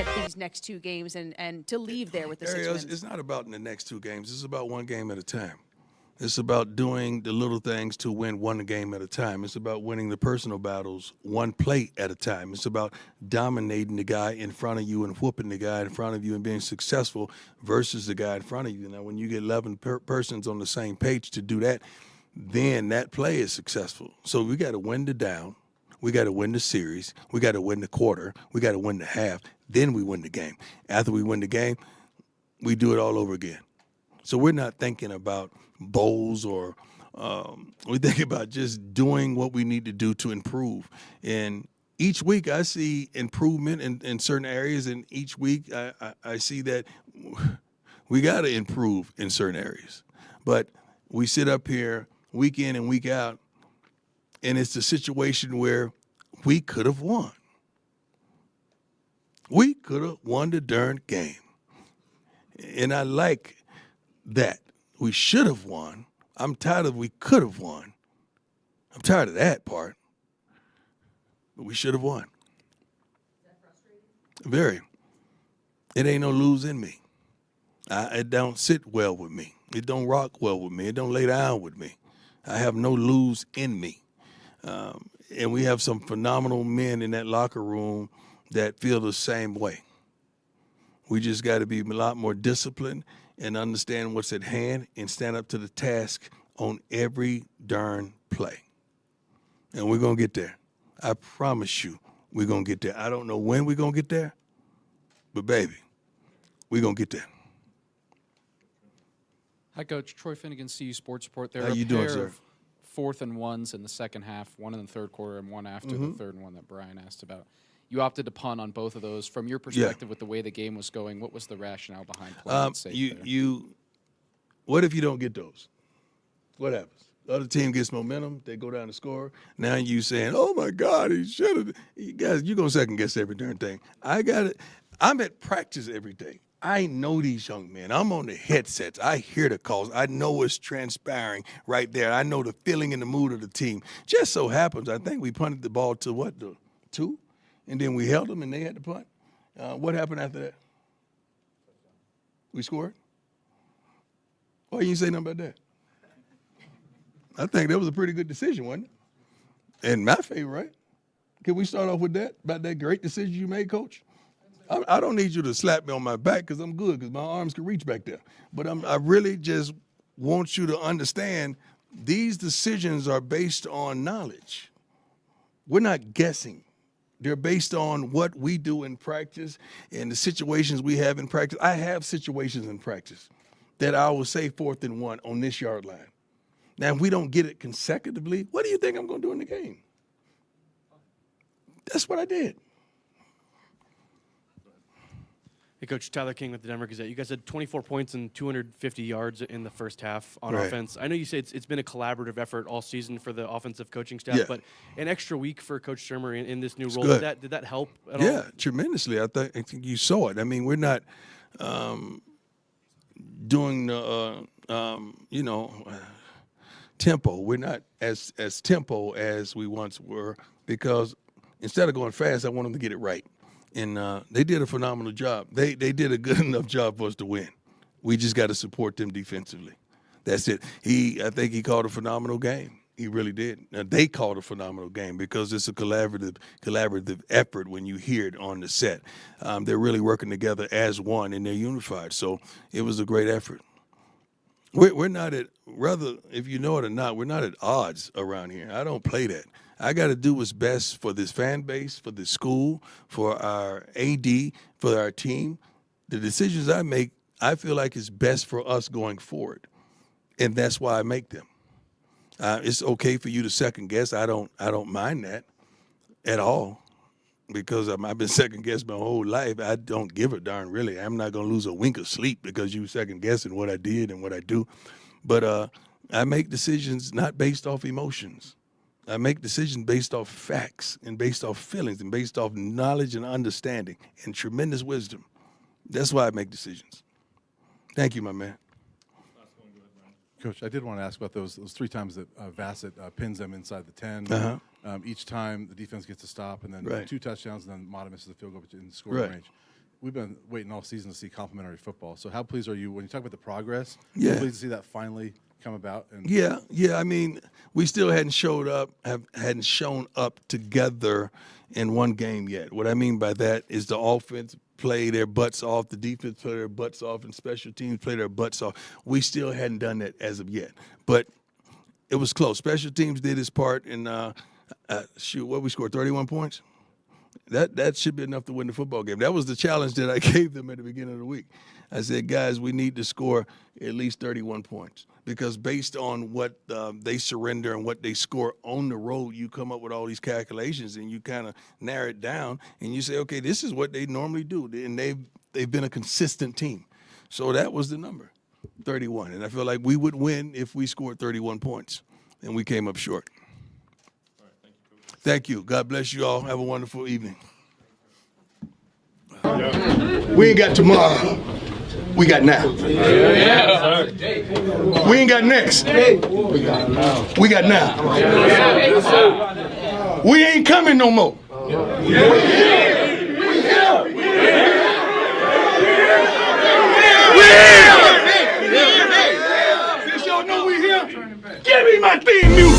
get these next 2 games and to leave there with the 6 Ariel, wins? it's not about in the next 2 games. It's about one game at a time. It's about doing the little things to win one game at a time. It's about winning the personal battles one play at a time. It's about dominating the guy in front of you and whooping the guy in front of you and being successful versus the guy in front of you. Now, when you get 11 persons on the same page to do that, then that play is successful. So we got to win the down. We got to win the series. We got to win the quarter. We got to win the half. Then we win the game. After we win the game, we do it all over again. So we're not thinking about bowls or we think about just doing what we need to do to improve. And each week I see improvement in certain areas, and each week I see that we got to improve in certain areas. But we sit up here week in and week out, and it's a situation where we could have won. We could have won the darn game. And I like that. We should have won. I'm tired of we could have won. I'm tired of that part. But we should have won. Is that frustrating? Very. It ain't no lose in me. It don't sit well with me. It don't rock well with me. It don't lay down with me. I have no lose in me. And we have some phenomenal men in that locker room that feel the same way. We just got to be a lot more disciplined and understand what's at hand and stand up to the task on every darn play. And we're going to get there. I promise you we're going to get there. I don't know when we're going to get there, but, baby, we're going to get there. Hi, Coach. Troy Finnegan, CU Sports Report. There How are you a doing, pair sir? of 4th and 1s in the second half, one in the third quarter and one after the third one that Brian asked about. You opted to punt on both of those. From your perspective, with the way the game was going, what was the rationale behind playing it safe there? What if you don't get those? What happens? The other team gets momentum. They go down to score. Now you saying, "Oh my God, he should have." You guys, you're gonna second guess every darn thing. I got it. I'm at practice every day. I know these young men. I'm on the headsets. I hear the calls. I know what's transpiring right there. I know the feeling and the mood of the team. Just so happens, I think we punted the ball to what, the 2? And then we held them and they had to punt. What happened after that? We scored? Why you say nothing about that? I think that was a pretty good decision, wasn't it? In my favor, right? Can we start off with that, about that great decision you made, Coach? I don't need you to slap me on my back because I'm good because my arms can reach back there. But I really just want you to understand these decisions are based on knowledge. We're not guessing. They're based on what we do in practice and the situations we have in practice. I have situations in practice that I will say 4th and 1 on this yard line. Now, if we don't get it consecutively, what do you think I'm going to do in the game? That's what I did. Hey, Coach, Tyler King with the Denver Gazette. You guys had 24 points and 250 yards in the first half on offense. I know you say it's been a collaborative effort all season for the offensive coaching staff, but an extra week for Coach Shermer in this new role, did that help at all? Yeah, tremendously. I think you saw it. I mean, we're not doing the, tempo. We're not as tempo as we once were because instead of going fast, I want them to get it right. And they did a phenomenal job. They did a good enough job for us to win. We just got to support them defensively. That's it. I think he called a phenomenal game. He really did. Now, they called a phenomenal game because it's a collaborative effort when you hear it on the set. They're really working together as one and they're unified. So it was a great effort. We're not at, rather, if you know it or not, we're not at odds around here. I don't play that. I got to do what's best for this fan base, for the school, for our AD, for our team. The decisions I make, I feel like it's best for us going forward, and that's why I make them. It's okay for you to second guess. I don't mind that at all because I've been second guessed my whole life. I don't give a darn really. I'm not gonna lose a wink of sleep because you second guessing what I did and what I do. But I make decisions not based off emotions. I make decisions based off facts and based off feelings and based off knowledge and understanding and tremendous wisdom. That's why I make decisions. Thank you, my man. Coach, I did want to ask about those 3 times that Vassett pins them inside the 10. Each time the defense gets a stop, and then 2 touchdowns, and then Mata misses the field goal in scoring range. we've been waiting all season to see complementary football. So how pleased are you when you talk about the progress? Yeah. How pleased to see that finally come about? And Yeah. I mean, we still hadn't shown up together in one game yet. What I mean by that is the offense play their butts off, the defense play their butts off, and special teams play their butts off. We still hadn't done that as of yet, but it was close. Special teams did its part, and what we scored 31 points. That should be enough to win the football game. That was the challenge that I gave them at the beginning of the week. I said, guys, we need to score at least 31 points because based on what they surrender and what they score on the road, you come up with all these calculations and you kind of narrow it down and you say, okay, this is what they normally do, and they've been a consistent team. So that was the number, 31. And I feel like we would win if we scored 31 points, and we came up short. Thank you. God bless you all. Have a wonderful evening. We ain't got tomorrow. We got now. We ain't got next. We got now. We ain't coming no more. We here. Since y'all know we here, give me my theme music.